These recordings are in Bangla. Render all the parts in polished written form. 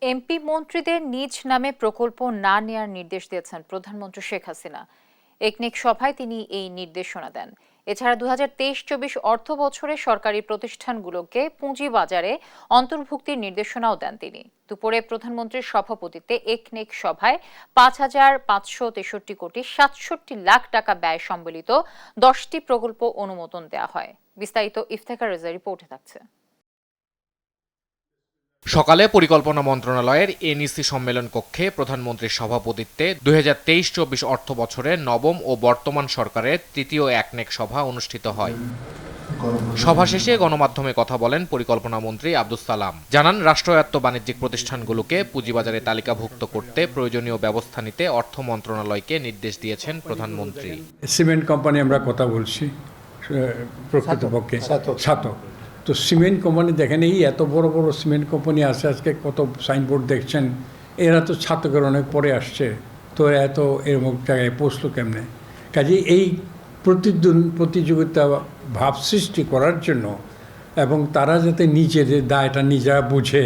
এমপি মন্ত্রীদের নিজ নামে প্রকল্প না নেয়ার নির্দেশ দিয়েছেন প্রধানমন্ত্রী শেখ হাসিনা। একনেক সভায় তিনি এই নির্দেশনা দেন। এছাড়া ২০২৩-২৪ অর্থ বছরে সরকারি প্রতিষ্ঠানগুলোকে পুঁজিবাজারে অন্তর্ভুক্তির নির্দেশনাও দেন তিনি। দুপুরে প্রধানমন্ত্রীর সভাপতিত্বে একনেক সভায় ৫,৫৬৩ কোটি ৬৭ লাখ টাকা ব্যয় সম্বলিত 10টি প্রকল্প অনুমোদন দেওয়া হয়। বিস্তারিত ইফতেখার রেজা রিপোর্টে থাকছে। সকালে পরিকল্পনা মন্ত্রণালয়ের এনইসি সম্মেলন কক্ষে প্রধানমন্ত্রীর সভাপতিত্বে ২০২৩-২৪ অর্থ বছরের নবম ও বর্তমান সরকারের তৃতীয় একনেক সভা অনুষ্ঠিত হয়। সভা শেষে গণমাধ্যমে কথা বলেন পরিকল্পনা মন্ত্রী আব্দুস সালাম। জানান, রাষ্ট্রায়ত্ত বাণিজ্যিক প্রতিষ্ঠানগুলোকে পুঁজিবাজারে তালিকাভুক্ত করতে প্রয়োজনীয় ব্যবস্থা নিতে অর্থ মন্ত্রণালয়কে নির্দেশ দিয়েছেন প্রধানমন্ত্রী। সিমেন্ট কোম্পানি আমরা কথা বলছি, প্রকৃতপক্ষে ছাতক। তো সিমেন্ট কোম্পানি দেখেন, এই এত বড় বড় সিমেন্ট কোম্পানি আছে, আজকে কত সাইনবোর্ড দেখছেন, এরা তো ছাতকের অনেক পরে আসছে, তো এত এরকম জায়গায় পৌঁছলো কেমনে? কাজে এই প্রতিযোগিতা ভাব সৃষ্টি করার জন্য এবং তারা যাতে নিজেদের দায়টা নিজেরা বুঝে,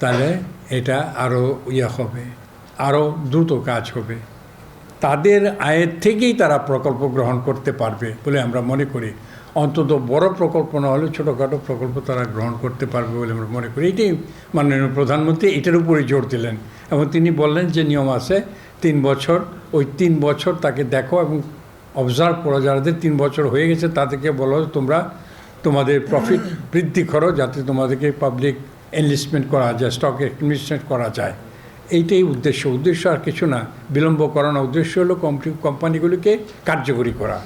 তাহলে এটা আরও হবে, আরও দ্রুত কাজ হবে, তাদের আয়ের থেকেই তারা প্রকল্প গ্রহণ করতে পারবে বলে আমরা মনে করি। অন্তত বড় প্রকল্প না হলে ছোটোখাটো প্রকল্প তারা গ্রহণ করতে পারবে বলে আমরা মনে করি। এটাই মাননীয় প্রধানমন্ত্রী এটার উপরে জোর দিলেন এবং তিনি বললেন যে নিয়ম আছে 3 বছর, ওই 3 বছর তাকে দেখো এবং অবজার্ভ করো, যাদের 3 বছর হয়ে গেছে তাদেরকে বলো তোমরা তোমাদের প্রফিট বৃদ্ধি করো, যাতে তোমাদেরকে পাবলিক এনলিস্টমেন্ট করা যায়, স্টক ইনভেস্টমেন্ট করা যায়। এইটাই উদ্দেশ্য আর কিছু না, বিলম্ব করানো। উদ্দেশ্য হলো কোম্পানিগুলিকে কার্যকরী করা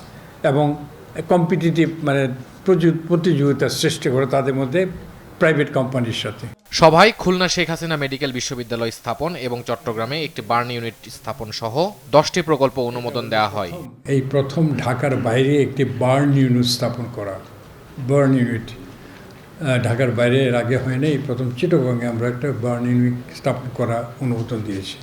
এবং কম্পিটিটিভ মানে প্রতিযোগিতা সৃষ্টি করে তাদের মধ্যে প্রাইভেট কোম্পানির সাথে। সভায় খুলনা শেখ হাসিনা মেডিকেল বিশ্ববিদ্যালয় স্থাপন এবং চট্টগ্রামে একটি বার্ন ইউনিট স্থাপন সহ 10টি প্রকল্প অনুমোদন দেওয়া হয়। এই প্রথম ঢাকার বাইরে একটি বার্ন ইউনিট স্থাপন করা, বার্ন ইউনিট ঢাকার বাইরে এর আগে হয় না, এই প্রথম চিটাগংয়ে আমরা একটা বার্ন ইউনিট স্থাপন করা অনুমোদন দিয়েছি।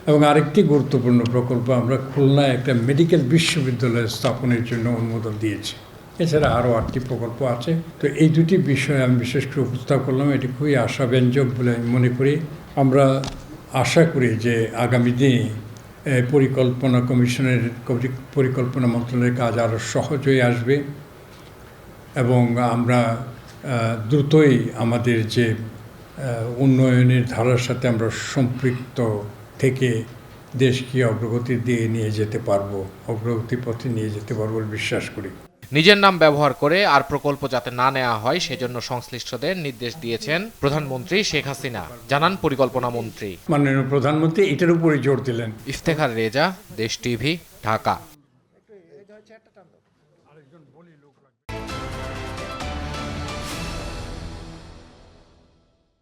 এবং আরেকটি গুরুত্বপূর্ণ প্রকল্প আমরা খুলনায় একটা মেডিকেল বিশ্ববিদ্যালয় স্থাপনের জন্য অনুমোদন দিয়েছি। এছাড়া আরও 8টি প্রকল্প আছে। তো এই দুটি বিষয় আমি বিশেষ করে উপস্থাপন করলাম, এটি খুবই আশাব্যঞ্জক বলে আমি মনে করি। আমরা আশা করি যে আগামী দিনে পরিকল্পনা কমিশনের পরিকল্পনা মন্ত্রণালয়ের কাজ আরও সহজ হয়ে আসবে এবং আমরা দ্রুতই আমাদের যে উন্নয়নের ধারার সাথে আমরা সম্পৃক্ত থেকে দেশকে অগ্রগতির দিকে নিয়ে যেতে পারবো, অগ্রগতির পথে নিয়ে যেতে পারবো বলে বিশ্বাস করি। নিজের নাম ব্যবহার করে আর প্রকল্প যাতে না নেওয়া হয় সেজন্য সংশ্লিষ্টদের নির্দেশ দিয়েছেন প্রধানমন্ত্রী শেখ হাসিনা, জানান পরিকল্পনা মন্ত্রী। মাননীয় প্রধানমন্ত্রী এটার উপরে জোর দিলেন। ইফতেখার রেজা, দেশ টিভি, ঢাকা।